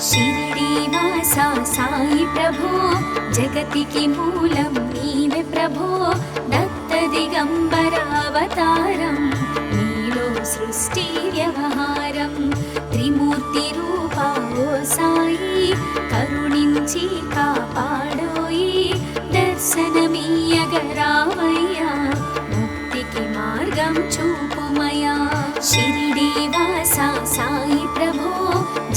షిరిడీవాసా సాయి ప్రభో జగతికి మూలం నీవే ప్రభో దత్త దిగంబర అవతారం నీలో సృష్టి వ్యవహారం త్రిమూర్తి రూపా ఓ సాయి కరుణించి కాపాడోయి దర్శనమీయగరావయ్యా ముక్తికి మార్గం చూపుమయా షిరిడీవాసా సాయి ప్రభో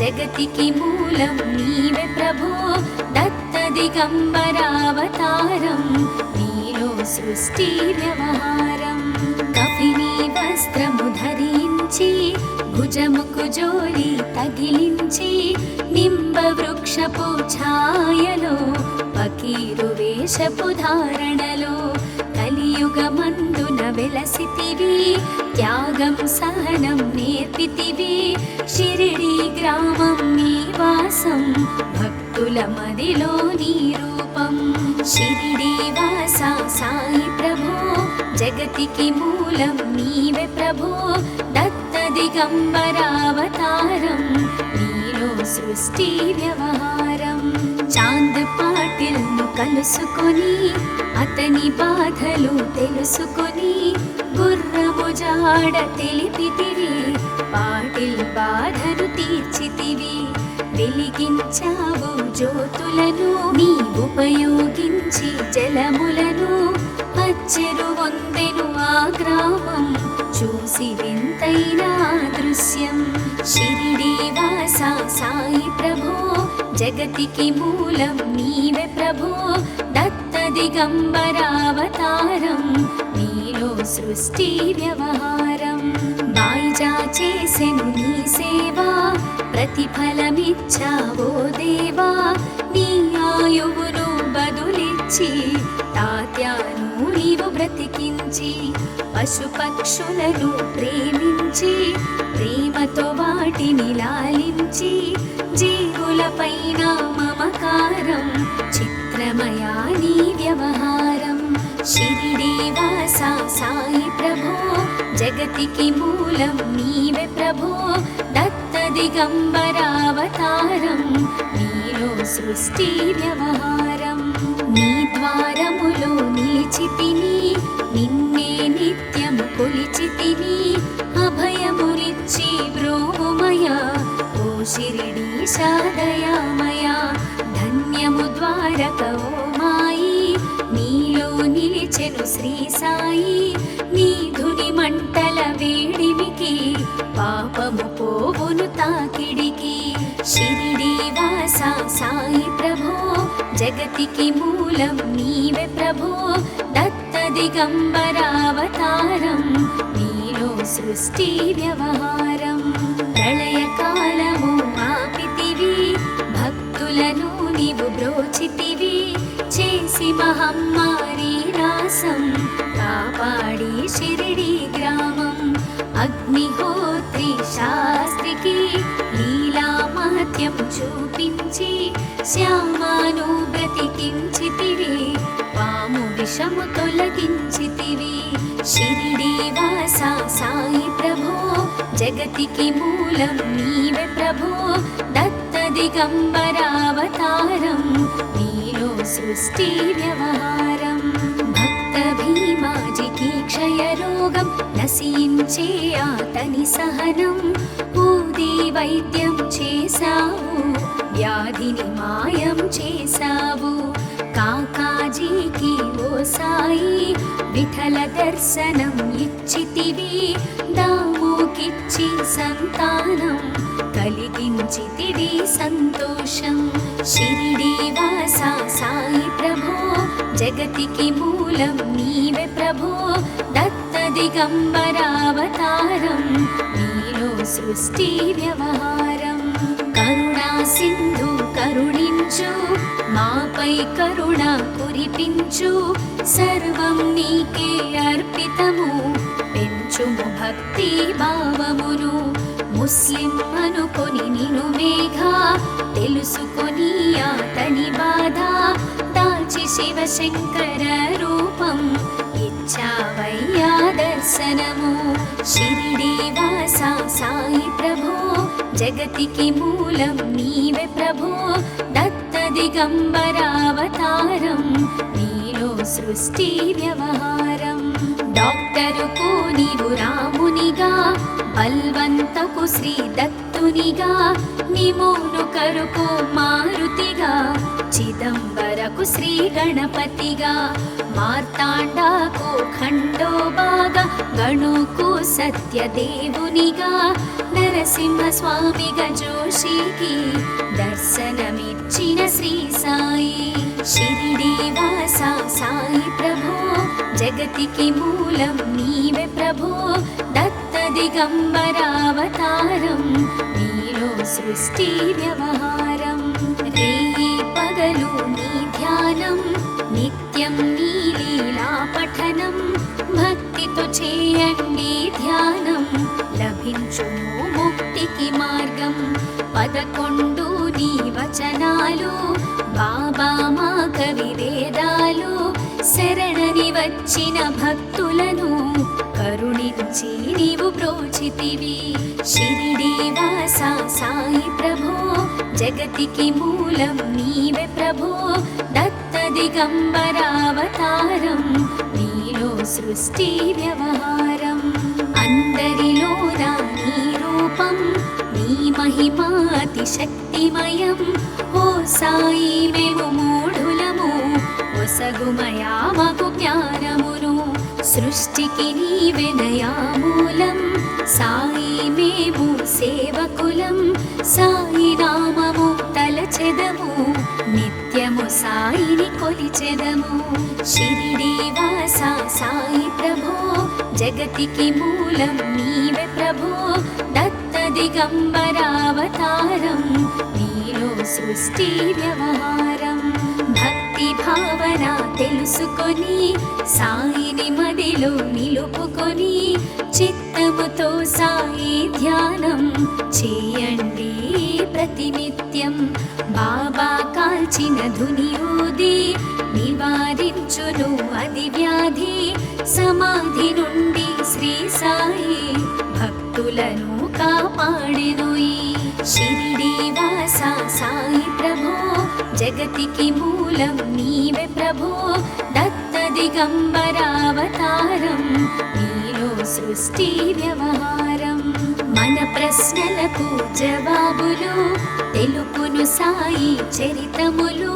జగతికి మూలం నీవే ప్రభో దత్త దిగంబర అవతారం నీలో సృష్టి వ్యవహారం కఫిని వస్త్రము ధరించి భుజముకు జోలి తగిలించి నింబ వృక్షపు ఛాయలో ఫకీరు వేషపు ధారణలో కలియుగమందున వెలసితివి త్యాగం సహనం నేర్పితివి షిరిడి గ్రామం నీ వాసం భక్తుల మదిలో నీ రూపం షిరిడీవాసా సాయి ప్రభో జగతికి మూలం నీవే ప్రభో దత్త దిగంబర అవతారం నీలో సృష్టి వ్యవహారం చాంద్ పాటిల్ను కలుసుకొని అతని బాధలు తెలుసుకొని గుర్రము జాడ తెలిపితివి పాటిల్ బాధను తీర్చితివి వెలిగించావు జ్యోతులను నీ ఉపయోగించి జలములను అచ్చెరు వందెను ఆ గ్రామం చూసి వింతైన దృశ్యం షిరిడీవాసా సాయి ప్రభో జగతికి మూలం నీవే ప్రభో దత్త దిగంబర అవతారం నీలో సృష్టి వ్యవహారం బాయిజా చేసెను నీ సేవా ప్రతిఫలమిచ్చావో దేవా నీ ఆయువును బదులిచ్చి తాత్యాను నీవు బ్రతికించి పశుపక్షులను ప్రేమించి ప్రేమతో వాటిని లాలించి జీవులపైన మమకారం చిత్రమయా నీ వ్యవహారం షిరిడీవాసా సాయి ప్రభో జగతికి మూలం నీవే ప్రభో దత్త దిగంబర అవతారం నీలో సృష్టి వ్యవహారం నీ ద్వారములో నిలిచితిని నిన్నే నిత్యము కొలిచితిని అభయములిచ్చి బ్రోమయా ఓ షిరిడీశా దయామయా ధన్యము ద్వారక ఓ మాయి నీలో నిలిచెను శ్రీ సాయి నీ ధుని మంటల వేడిమికి పాపము పోవును తాకిడికి షిరిడీవాసా సాయి ప్రభో జగతికి మూలం నీవే ప్రభో దత్త దిగంబర అవతారం నీలో సృష్టి వ్యవహారం ప్రళయకాలము ఆపితివి భక్తులను నీవు బ్రోచితివి చేసి మహమ్మారి నాశం కాపాడి షిరిడి గ్రామం అగ్నిహోత్రి శాస్త్రికి లీలా మహత్యం చూపించి శ్యామాను బ్రతికించితివి పాము విషము తొలగించితివి షిరిడీవాసా సాయి ప్రభో జగతికి మూలం నీవే ప్రభో దత్త దిగంబర అవతారం నీలో సృష్టి వ్యవహారం భక్త భీమాజికి క్షయరోగం నశించే అతని సహనం ఊది వైద్యం చేశావు వ్యాధిని మాయం చేశావు కాకాజీకి ఓ సాయి విఠల దర్శనం ఇచ్చితివి దాముకిచ్చి సంతానం కలిగించితివి సంతోషం షిరిడీవాసా సాయి ప్రభో జగతికి మూలం నీవే ప్రభో దత్త దిగంబర అవతారం నీలో సృష్టి వ్యవహారం కరుణా సింధు కరుణించు మాపై కరుణ కురిపించు సర్వం నీకే అర్పితము పెంచుము భక్తి భావమును ముస్లిం అనుకొని నిను మేఘా తెలుసుకొని అతని బాధ దాచి శివశంకర రూపం ఇచ్చావయ్యా దర్శనము. షిరిడి వాసా సాయి ప్రభో, జగతికి మూలం నీవే ప్రభో. దత్త దిగంబరావతారం, నీలో సృష్టి వ్యవహారం. డాక్టరుకు నీవు రామునిగా, బల్వంతకు శ్రీ దత్తునిగా, నిమోను కరుకు మారుతిగా, చిదంబరకు శ్రీ గణపతిగా, మార్తాండాకు ఖండోబాగా, గణుకు సత్యదేవునిగా, నరసింహ స్వామిగా జోషికి దర్శనమిచ్చిన శ్రీ సాయి. షిరిడి వాసా సాయి ప్రభో, జగతికి మూలం నీవే ప్రభో. దత్త దిగంబరావతారం, నీలో సృష్టి వ్యవహారం. రేయి పగలు నీ ధ్యానం, నిత్యం నీ లీలా పఠనం. భక్తితో చేయండి ధ్యానం, లభించును ముక్తికి మార్గం. 11 నీ వచనాలు, బాబా మా కవి వేదాలు. శరణని వచ్చిన భక్తులను కరుణించి నీవు బ్రోచితివి. షిరిడి వాసా సాయి ప్రభో, జగతికి మూలం నీవే ప్రభో. దత్త దిగంబరావతారం, నీలో సృష్టి వ్యవహారం. అందరిలోన నీ రూపం, నీ మహిమా అతి శక్తిమయం. ఓ సాయి మేము మూఢులము, ఒసగుమయా మాకు జ్ఞానమును. సృష్టికి నీవెనయా మూలం, సాయి మేము సేవకులం. సాయి నామము తలచెదము, నిత్యము సాయిని కొలిచెదము. షిరిడి వాసా సాయి ప్రభో, జగతికి మూలం నీవే ప్రభో. దత్త దిగంబరావతారం, నీలో సృష్టి వ్యవహారం. భక్తి భావన తెలుసుకొని, సాయిని మదిలో నిలుపుకొని, చిత్తముతో సాయి ధ్యానం చేయండి ప్రతినిత్యం. బాబా కాల్చిన ధునియూది, నివారించును అది వ్యాధి. సమాధి నుండి శ్రీ సాయి భక్తులను కాపాడెనోయి. షిరిడి వాసా సాయి ప్రభో, జగతికి మూలం నీవే ప్రభో. దత్త దిగంబరావతారం, నీలో సృష్టి వ్యవహారం. మన ప్రశ్నలకు జవాబులు తెలుపును సాయి చరితములు.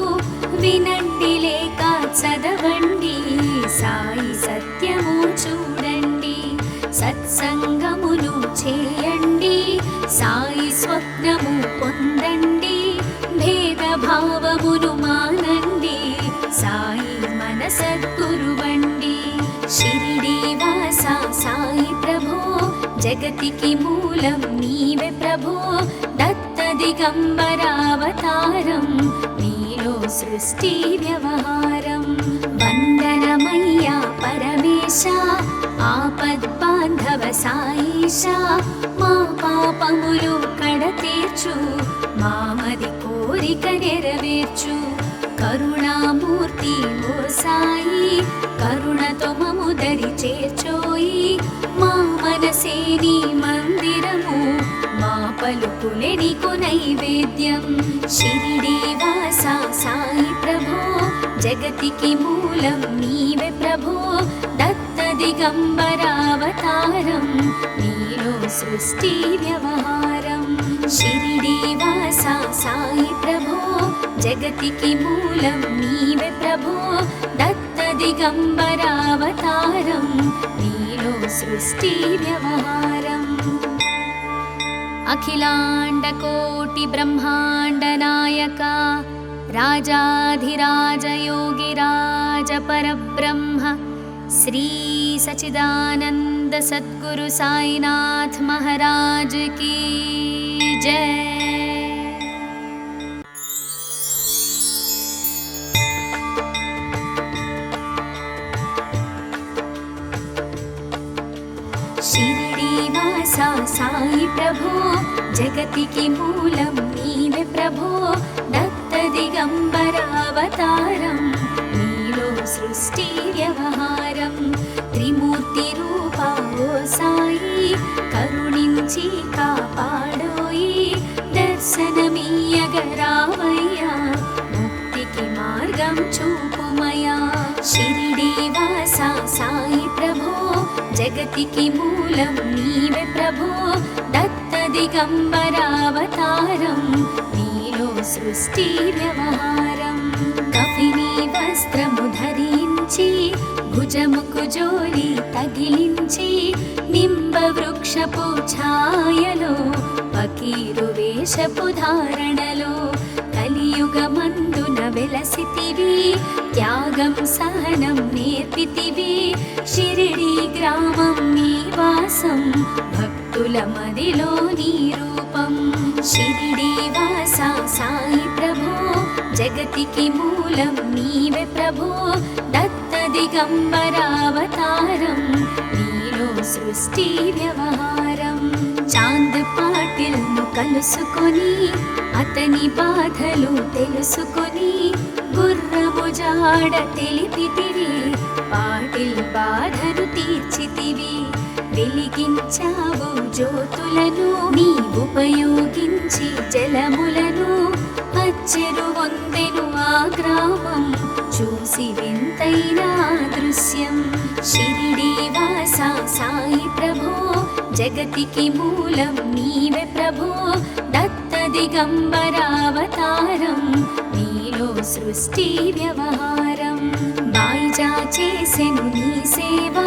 వినండి లేక చదవండి, సాయి సత్యము చూడండి. సత్సంగమును చేయండి, సాయి స్వప్నము పొందండి. భేదభావమును మానండి, సాయి మన సద్గురువండి. షిరిడి వాసా సాయి ప్రభో, జగతికి మూలం నీవే ప్రభో. దత్త దిగంబరావతారం, నీలో సృష్టి వ్యవహారం. వందనమయ్యా పరమేశ, ఆపద్బాంధవ సాయిష. మా పాపములు కడతీర్చు, మామది కోరిక నెరవేర్చు. కరుణామూర్తి ఓ సాయి, కరుణతో మము దరి చేర్చోయి. మా మనసే నీ మందిరము, మా పలుకులే నీకు నైవేద్యం. షిరిడి వాసా సాయి ప్రభో, జగతికి మూలం నీవే ప్రభో. దత్త దిగంబరావతారం, నీలో సృష్టి వ్యవహారం. షిరిడి వాసా సాయి ప్రభో, జగతికి మూలం నీవే ప్రభో. దత్త దిగంబరావతారం, నీలో సృష్టి వ్యవహారం. అఖిలాండ కోటి బ్రహ్మాండ నాయక, రాజాధిరాజ యోగిరాజ పరబ్రహ్మ, శ్రీ సచిదానంద సద్గురు సాయినాథ్ महाराज की जय. షిరిడి వాసా సాయి ప్రభో, జగతికి మూలం నీవే ప్రభో. దత్త దిగంబరావతారం, నీలో సృష్టి వ్యవహారం. త్రిమూర్తి రూపా ఓ సాయి కరుణించి కాపాడోయి దర్శనమీయగరావయ్యా ముక్తికి మార్గం చూపుమయా షిరిడి వాసా సాయి ప్రభో జగతికి మూలం నీవే ప్రభో దత్త దిగంబరావతారం నీలో సృష్టి వ్యవహారం కఫిని వస్త్రము ధరించి భుజముకు జోలి తగిలించి నింబ వృక్షపు ఛాయలో ఫకీరు వేషపు ధారణలో కలియుగమందున వెలసితివి త్యాగం సహనం నేర్పితివి షిరిడి గ్రామం నీ వాసం భక్తుల మదిలో నీ రూపం షిరిడి వాసా సాయి ప్రభో జగతికి మూలం నీవే ప్రభో దత్త దిగంబరావతారం నీలో సృష్టి వ్యవహారం చాంద్ పాటిల్ ను కలుసుకొని అతని బాధలు తెలుసుకొని గుర్రము జాడ తెలిపితివి పాటిల్ బాధను తీర్చితివి వెలిగించావు జ్యోతులను నీ ఉపయోగించి జలములను అచ్చెరు వందెను ఆ గ్రామం చూసి వింతైన దృశ్యం షిరిడి వాసా సాయి ప్రభో జగతికి మూలం నీవే ప్రభో దత్త దిగంబరావతారం నీలో సృష్టి వ్యవహారం బాయిజా చేసెను నీ సేవా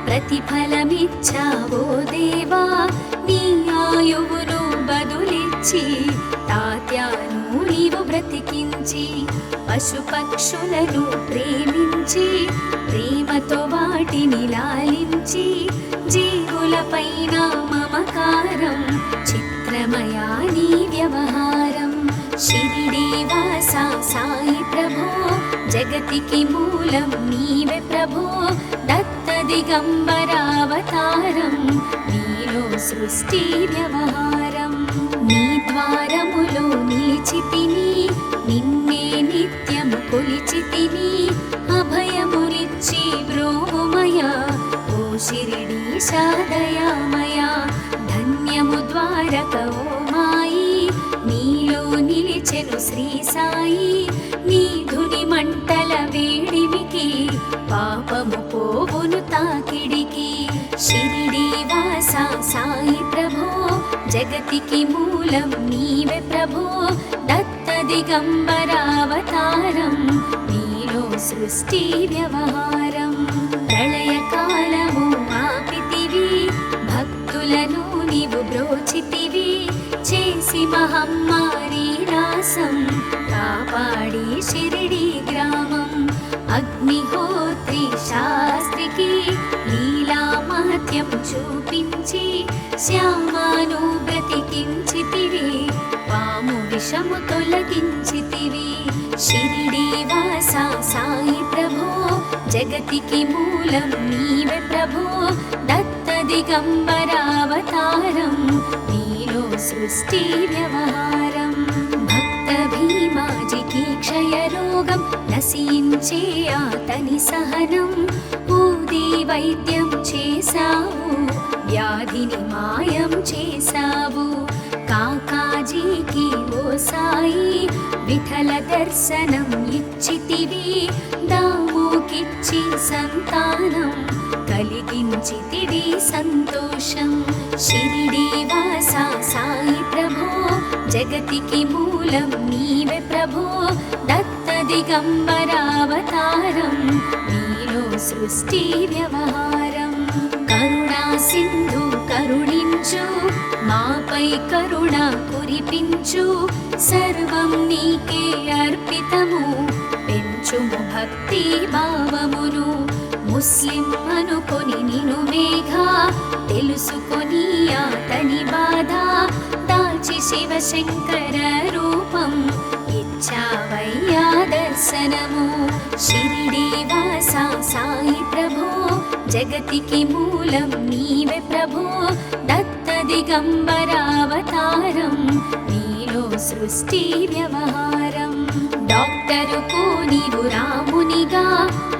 ప్రతిఫలమిచ్చావో దేవా నీ ఆయువును బదులిచ్చి తాత్యాను నీవు బ్రతికించి పశుపక్షులను ప్రేమించి ప్రేమతో వాటిని లాలించి జీవులపైన మమకారం చిత్రమయా నీ వ్యవహారం షిరిడి వాసా సాయి ప్రభో జగతికి మూలం నీవే ప్రభో దత్త దిగంబరావతారం నీలో సృష్టి వ్యవహారం నీ ద్వారములో నిలిచితిని నిన్నే నిత్యము కొలిచితిని అభయమునిచ్చి బ్రోవుమయా ఓ షిరిడి దయామయా ధన్యము ద్వారక ఓ మాయి నీలో నిలిచెను శ్రీ సాయి నీ ధుని మంటల వేడిమికి పాపము పోవును తాకిడికి షిరిడి వాసా సాయి ప్రభో జగతికి మూలం నీవే ప్రభో దత్త దిగంబరావతారం నీలో సృష్టి వ్యవహారం ప్రళయకాలము ఆపితివి భక్తులను నీవు బ్రోచితివి చేసి మహమ్మారి నాశం కాపాడి షిరిడి గ్రామం అగ్నిహోత్రి శాస్త్రికి లీలా మహత్యం చూపించి శ్యామాను బ్రతికించితివి పాము విషము తొలగించితివి షిరిడి వాసా సాయి ప్రభో జగతికి మూలం నీవే ప్రభో దత్త దిగంబరావతారం నీలో సృష్టి వ్యవహారం భక్త భీమాజికి క్షయరోగం నశించే అతని సహనం ఊది వైద్యం చేశావు వ్యాధిని మాయం చేశావు కాకాజీకి ఓ సాయి విఠల దర్శనం ఇచ్చితివి దామోకిచ్చి సంతానం కలిగించితివి సంతోషం షిరిడి వాసా సాయి ప్రభో జగతికి మూలం నీవే ప్రభో దత్త దిగంబరావతారం నీలో సృష్టి వ్యవహారం కరుణా సింధు కరుణించు మాపై కరుణ కురిపించు సర్వం నీకే అర్పితము పెంచుము భక్తి భావమును ముస్లిం అనుకొని నిను మేఘా తెలుసుకొని అతని బాధ దాచి శివశంకర రూపం ఇచ్చావయ్యా దర్శనము షిరిడి వాసా సాయి ప్రభో జగతికి మూలం నీవే ప్రభో దత్త దిగంబరావతారం నీలో సృష్టి వ్యవహారం డాక్టరుకు నీవు రామునిగా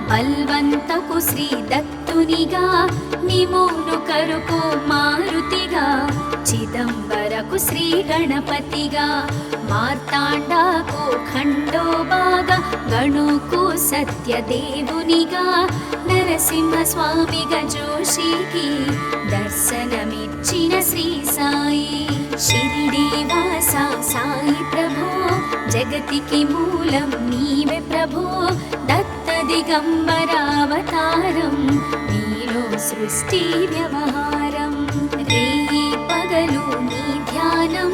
బల్వంతకు శ్రీ దత్త భక్తునిగా నిమోను కరుకు మారుతిగా చిదంబరకు శ్రీ గణపతిగా మార్తాండాకు ఖండోబాగా గణుకు సత్యదేవునిగా నరసింహ స్వామిగా జోషికి దర్శనమిచ్చిన శ్రీ సాయి షిరిడీవాస సాయి ప్రభో జగతికి మూలం నీవే ప్రభో దత్త దిగంబరావతారం నీలో సృష్టి వ్యవహారం రేయి పగలు నీ ధ్యానం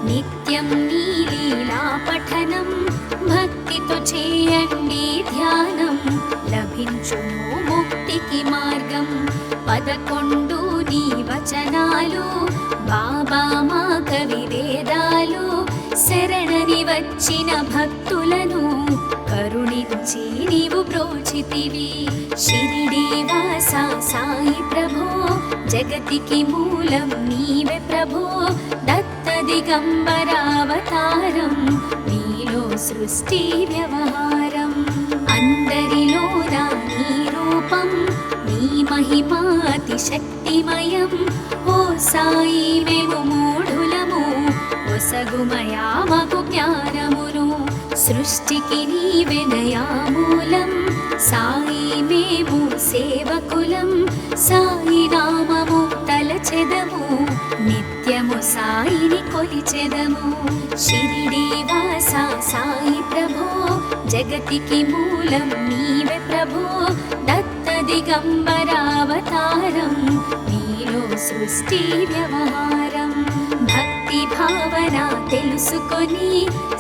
నిత్యం నీ లీలా పఠనం భక్తితో చేయండి ధ్యానం లభించును ముక్తికి మార్గం 11 నీ వచనాలు బాబా మా కవి వేదాలు శరణని వచ్చిన భక్తులను కరుణించి నీవు బ్రోచితివి షిరిడీవాస సాయి ప్రభో జగతికి మూలం నీవే ప్రభో దత్త దిగంబరావతారం నీలో సృష్టి వ్యవహారం అందరిలోన నీ రూపం నీ మహిమాతి శక్తిమయం ఓ సాయి మేము మూఢులము ఒసగుమయా మాకు జ్ఞానమును సృష్టికి నీవే నయామూలం సాయి మేము సేవకులం సాయి నామము తలచెదము నిత్యము సాయిని కొలిచెదము షిరిడీవాస సాయి ప్రభో జగతికి మూలం నీవే ప్రభో దత్త దిగంబరావతారం నీలో సృష్టి వ్యవహారం భక్తి భావన తెలుసుకొని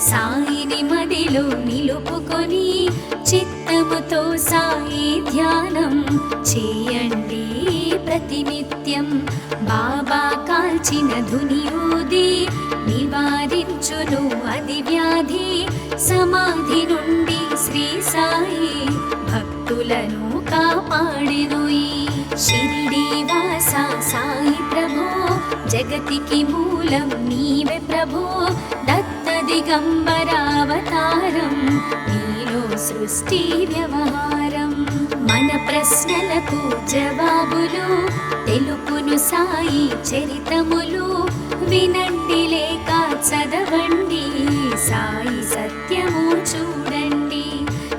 సాయిని మదిలో నిలుపుకొని చిత్తముతో సాయి ధ్యానం చేయండి ప్రతినిత్యం బాబా కాల్చిన ధునియూది నివారించును అది వ్యాధి సమాధి నుండి శ్రీ సాయి భక్తులను కాపాడెను ఈ షిరిడీవాస సాయి ప్రభో జగతికి మూలం నీవే ప్రభో దత్త దిగంబరావతారం నీలో సృష్టి వ్యవహారం మన ప్రశ్నలకు జవాబులు తెలుపును సాయి చరితములు వినండి లేక చదవండి సాయి సత్యము చూడండి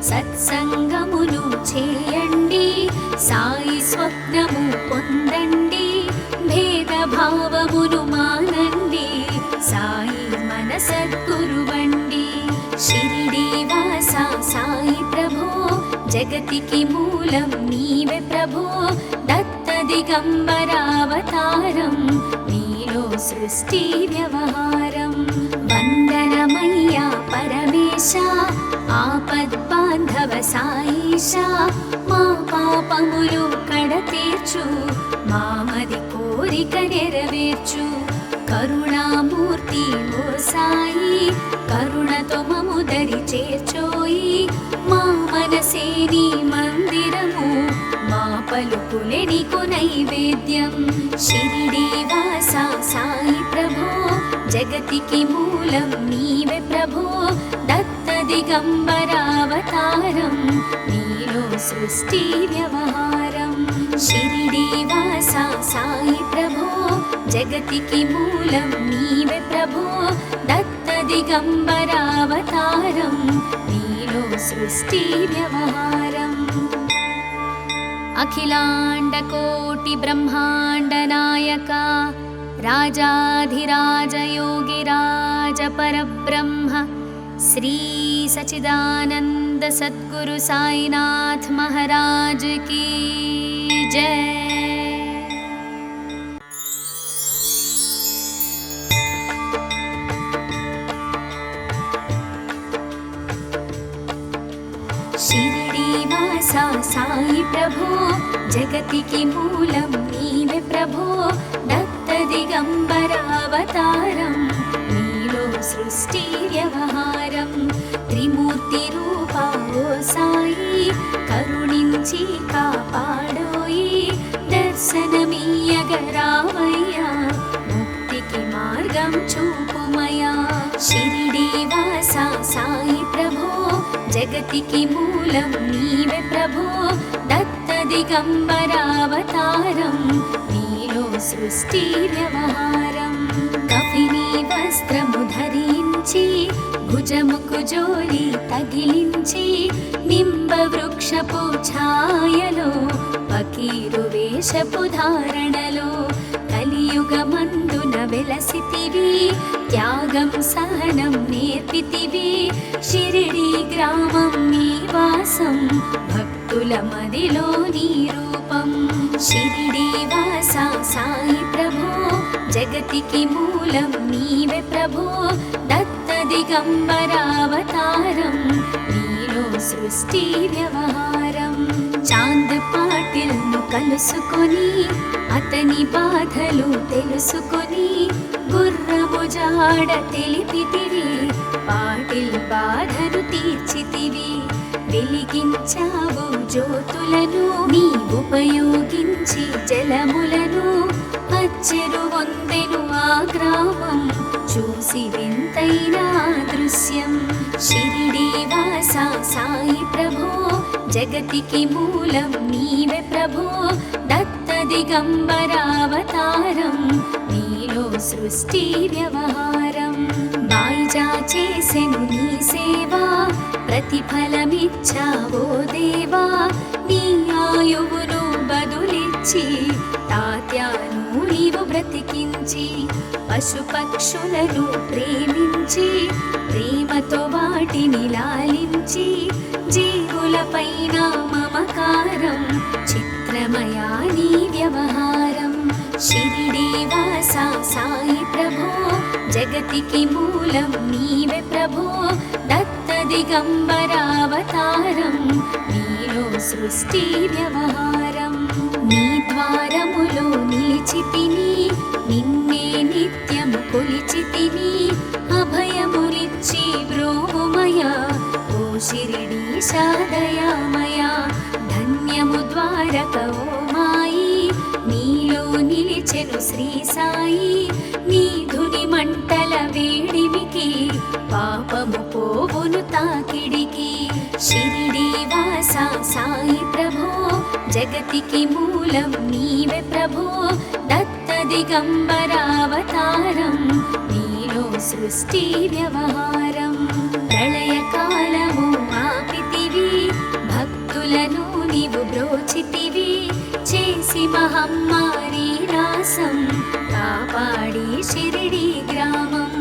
సత్సంగమును చేయండి సాయి స్వప్నము పొందండి భేదభావమును మానండి సాయి మన సద్గురువండి షిరిడీవాస సాయి ప్రభో జగతికి మూలం నీవే ప్రభో దత్త దిగంబరావతారం నీలో సృష్టి వ్యవహారం వందనమయ్యా పరమేశ ఆపద్బాంధవ సాయిష మా పాపములు కడతీర్చు మామది కోరిక నెరవేర్చు కరుణామూర్తి ఓ సాయి కరుణతో మము దరి చేర్చోయి మా మనసే నీ మందిరము మా పలుకులే నీకు నైవేద్యం షిరిడీవాస సాయి ప్రభో జగతికి మూలం నీవే ప్రభో దత్త దిగంబరావతారం నీలో సృష్టి వ్యవహారం షిరిడీవాస సాయి ప్రభో జగతికి మూలం నీవే ప్రభో దత్త దిగంబరావతారం నీలో సృష్టి వ్యవహారం అఖిలాండ కోటి బ్రహ్మాండ నాయక రాజాధిరాజ యోగిరాజ పరబ్రహ్మ శ్రీ సచిదానంద సద్గురు సాయినాథ్ మహారాజ్ की जय। షిరిడీవాస సాయి ప్రభో జగతికి మూలం నీవే ప్రభో దత్త దిగంబరావతారం నీలో సృష్టి వ్యవహారం త్రిమూర్తి రూపా ఓ సాయి కరుణించి కాపాడోయి దర్శనమీయగరావయ్యా ముక్తికి మార్గం చూపుమయా షిరిడీవాస సాయి ప్రభో జగతికి మూలం నీవే ప్రభో దత్త దిగంబరావతారం నీలో సృష్టి వ్యవహారం కఫిని వస్త్రము ధరించి భుజముకు జోలి తగిలించి నింబ వృక్షపు ఛాయలో ఫకీరు వేషపు ధారణలో కలియుగమందున వెలసితివి త్యాగం సహనం నేర్పితివి షిరిడి గ్రామం నీ వాసం భక్తుల మదిలో నీ రూపం షిరిడి వాస సాయి ప్రభో జగతికి మూలం నీవే ప్రభో దత్త దిగంబరావతారం నీలో సృష్టి వ్యవహారం చాంద్ పాటిల్ ను కలుసుకొని అతని బాధలు తెలుసుకొని గుర్రము జాడ తెలిపితివి పాటిల్ బాధను తీర్చితివి వెలిగించావు జ్యోతులను నీ ఉపయోగించి జలములను అచ్చెరు వందెను ఆ గ్రామం చూసి వింతైన దృశ్యం షిరిడి వాస సాయి ప్రభో జగతికి మూలం నీవే ప్రభో దత్త దిగంబరావతారం నీలో సృష్టి వ్యవహారం బాయిజా చేసెను నీ సేవా ప్రతిఫలమిచ్చావో దేవా నీ ఆయువును బదులిచ్చి తాత్యాను నీవు బ్రతికించి పశుపక్షులను ప్రేమించి ప్రేమతో వాటిని లాలించి జీవులపైన మమకారం చిత్రమయా నీ వ్యవహారం షిరిడి వాస సాయి ప్రభో జగతికి మూలం నీవే ప్రభో దత్త దిగంబరావతారం నీలో సృష్టి వ్యవహారం నీ ద్వారములో నిలిచితిని నిన్నే నిత్యము కొలిచితిని అభయములిచ్చి బ్రోమయ ఓ షిరిడి సాదయామయ ధన్యము ద్వారక ఓ మాయి నీలో నిలిచెను శ్రీ సాయి నీ ధుని మంటల వేడిమికి పాపము పోవును తాకిడికి షిరిడి వాస సాయి ప్రభో జగతికి మూలం నీవే ప్రభో దత్త దిగంబరావతారం నీలో సృష్టి వ్యవహారం ప్రళయకాలము ఆపితివి భక్తులను నీవు బ్రోచితివి చేసి మహమ్మారి నాశం కాపాడి షిరిడి గ్రామం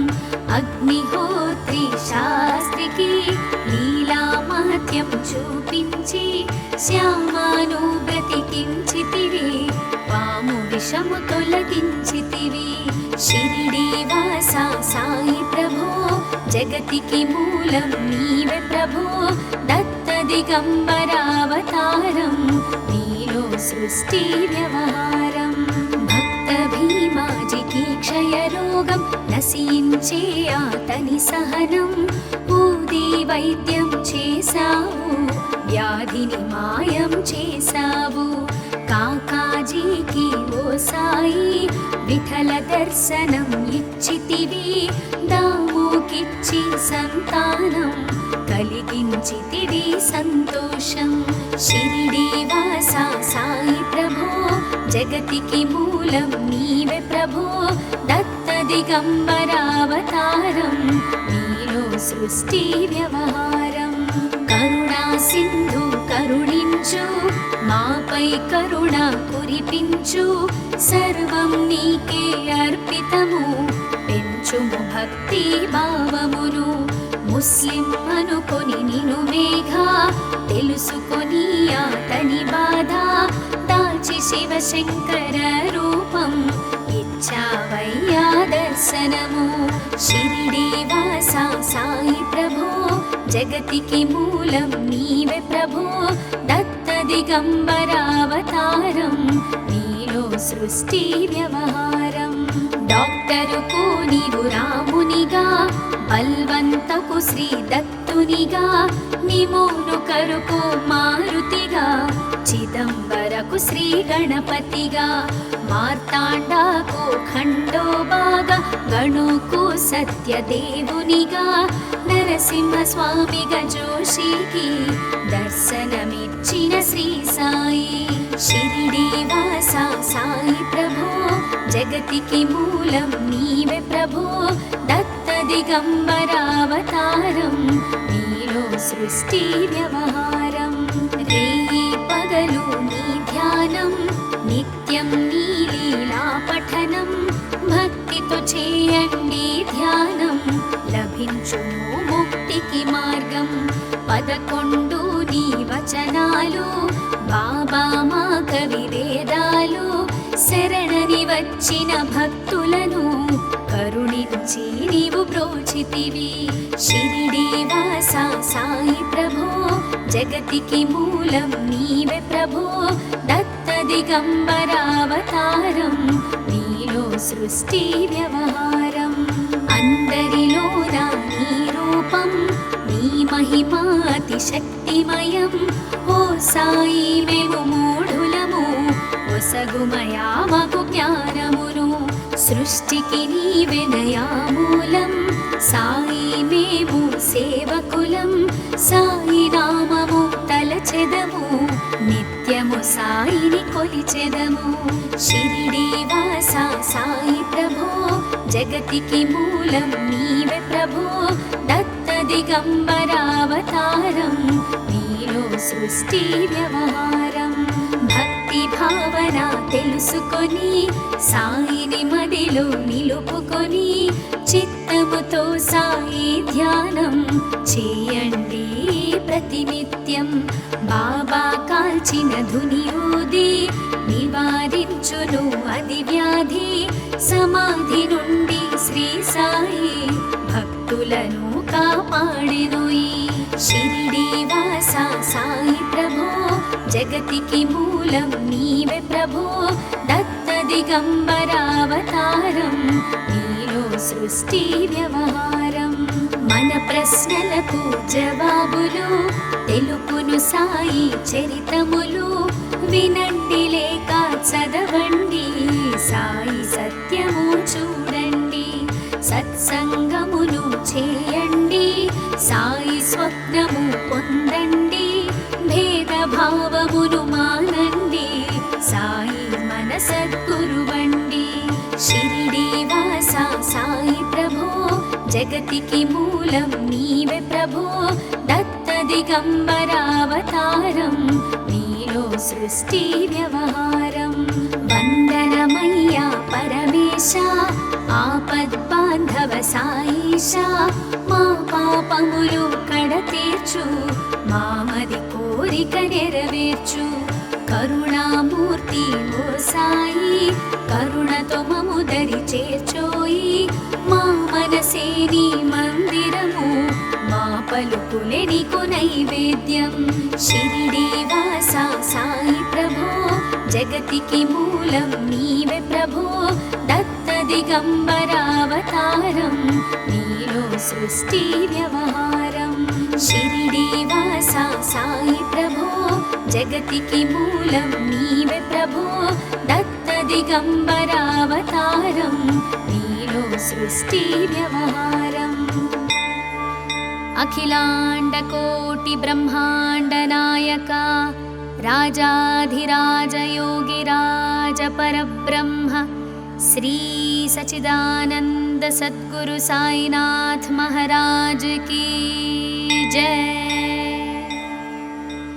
అగ్నిహోత్రి శాస్త్రికి లీలా మహత్యం చూపించి శ్యామాను బ్రతికించితివి పాము విషము తొలగించితివి షిరిడి వాస సాయి ప్రభో జగతికి మూలం నీవే ప్రభో దత్త దిగంబరావతారం నీలో సృష్టి వ్యవహారం భక్త భీమాజికి క్షయరోగం నశించే అతని సహనం ఊది వైద్యం చేశావు వ్యాధిని మాయం చేశావు కాకాజీకి ఓ సాయి విఠల దర్శనం ఇచ్చితివి దామోకిచ్చి సంతానం కలిగించితివి సంతోషం షిరిడి వాస సాయి ప్రభో జగతికి మూలం నీవే ప్రభో దత్త దిగంబరావతారం నీలో సృష్టి వ్యవహారం కరుణా సింధు కరుణించు మాపై కరుణ కురిపించు సర్వం నీకే అర్పితము పెంచుము భక్తి భావమును ముస్లిం అనుకొని నిను మేఘా తెలుసుకొని అతని బాధ దాచి శివశంకర రూపం ఇచ్చావయ్యా దర్శనము షిరిడి వాస సాయి ప్రభో జగతికి మూలం నీవే ప్రభో దత్త దిగంబరావతారం నీలో సృష్టి వ్యవహారం డాక్టరుకు నీవు రామునిగా బల్వంతకు శ్రీ దత్తునిగా నిమోను కరుకు మారుతిగా చిదంబరకు శ్రీ గణపతిగా మార్తాండాకు ఖండోబాగా గణుకు సత్యదేవునిగా నరసింహస్వామిగా జోషికి దర్శనమిచ్చిన శ్రీ సాయి షిరిడి వాస సాయి ప్రభో జగతికి మూలం నీవే ప్రభో దత్త దిగంబరావతారం నీలో సృష్టి వ్యవహారం రేయి పగలు నీ ధ్యానం నిత్యం నీ లీలా పఠనం భక్తితో చేయండి ధ్యానం లభించును ముక్తికి మార్గం 11 నీ వచనాలు బాబా మా కవి వేదాలు శరణని వచ్చిన భక్తులను కరుణించి నీవు బ్రోచితివి షిరిడి వాస సాయి ప్రభో జగతికి మూలం నీవే ప్రభో దత్త దిగంబరావతారం నీలో సృష్టి వ్యవహారం అందరిలోన నీ రూపం నీ మహిమా అతి శక్తిమయం ఓ సాయి మేము మూఢులము ఒసగుమయా మాకు జ్ఞానమును సృష్టికి నీవే నయామూలం సాయి మేము సేవకులం సాయి నామము తలచెదము నిత్యము సాయిని కొలిచెదము షిరిడి వాస సాయి ప్రభో జగతికి మూలం నీవే ప్రభో దత్త దిగంబరావతారం నీలో సృష్టి వ్యవహారం భక్తి భావన తెలుసుకొని సాయిని మదిలో నిలుపుకొని చిత్తముతో సాయి ధ్యానం చేయండి ప్రతినిత్యం బాబా కాల్చిన ధుని ఊది నివారించును అది వ్యాధి సమాధి నుండి శ్రీ సాయి భక్తులను కాపాడెను ఈ షిరిడి వాస సాయి ప్రభో జగతికి మూలం నీవే ప్రభో దత్త దిగంబరావతారం నీలో సృష్టి వ్యవహారం మన ప్రశ్నలకు జవాబులు తెలుపును సాయి చరితములు వినండి లేక చదవండి సాయి సత్యము చూడండి సత్సంగమును చేయండి సాయి స్వప్నము పొందండి భేదభావమును మానండి సాయి మన సద్గురువండి షిరిడి వాస సాయి ప్రభో జగతికి మూలం నీవే ప్రభో దత్త దిగంబరావతారం నీలో సృష్టి వ్యవహారం వందనమయ్యా పరమేశ ఆపద్బాంధవ సాయిష మా పాపములు కడతీర్చు మామది కోరిక నెరవేర్చు కరుణామూర్తి ఓ సాయి కరుణతో మము దరి చేర్చోయి మా మనసే నీ మందిరము మా పలుకులే నీకు నైవేద్యం షిరిడి వాస సాయి ప్రభో జగతికి మూలం నీవే ప్రభో దత్త దిగంబరావతారం నీలో సృష్టి వ్యవహారం షిరిడి వాస సాయి ప్రభో జగతికి మూలం నీవే ప్రభో దత్త దిగంబరావతారం నీలో సృష్టి వ్యవహారం అఖిలాండ కోటి బ్రహ్మాండ నాయక రాజాధిరాజ యోగిరాజ పరబ్రహ్మ శ్రీ సచిదానంద సద్గురు సాయినాథ్ महाराज की जय।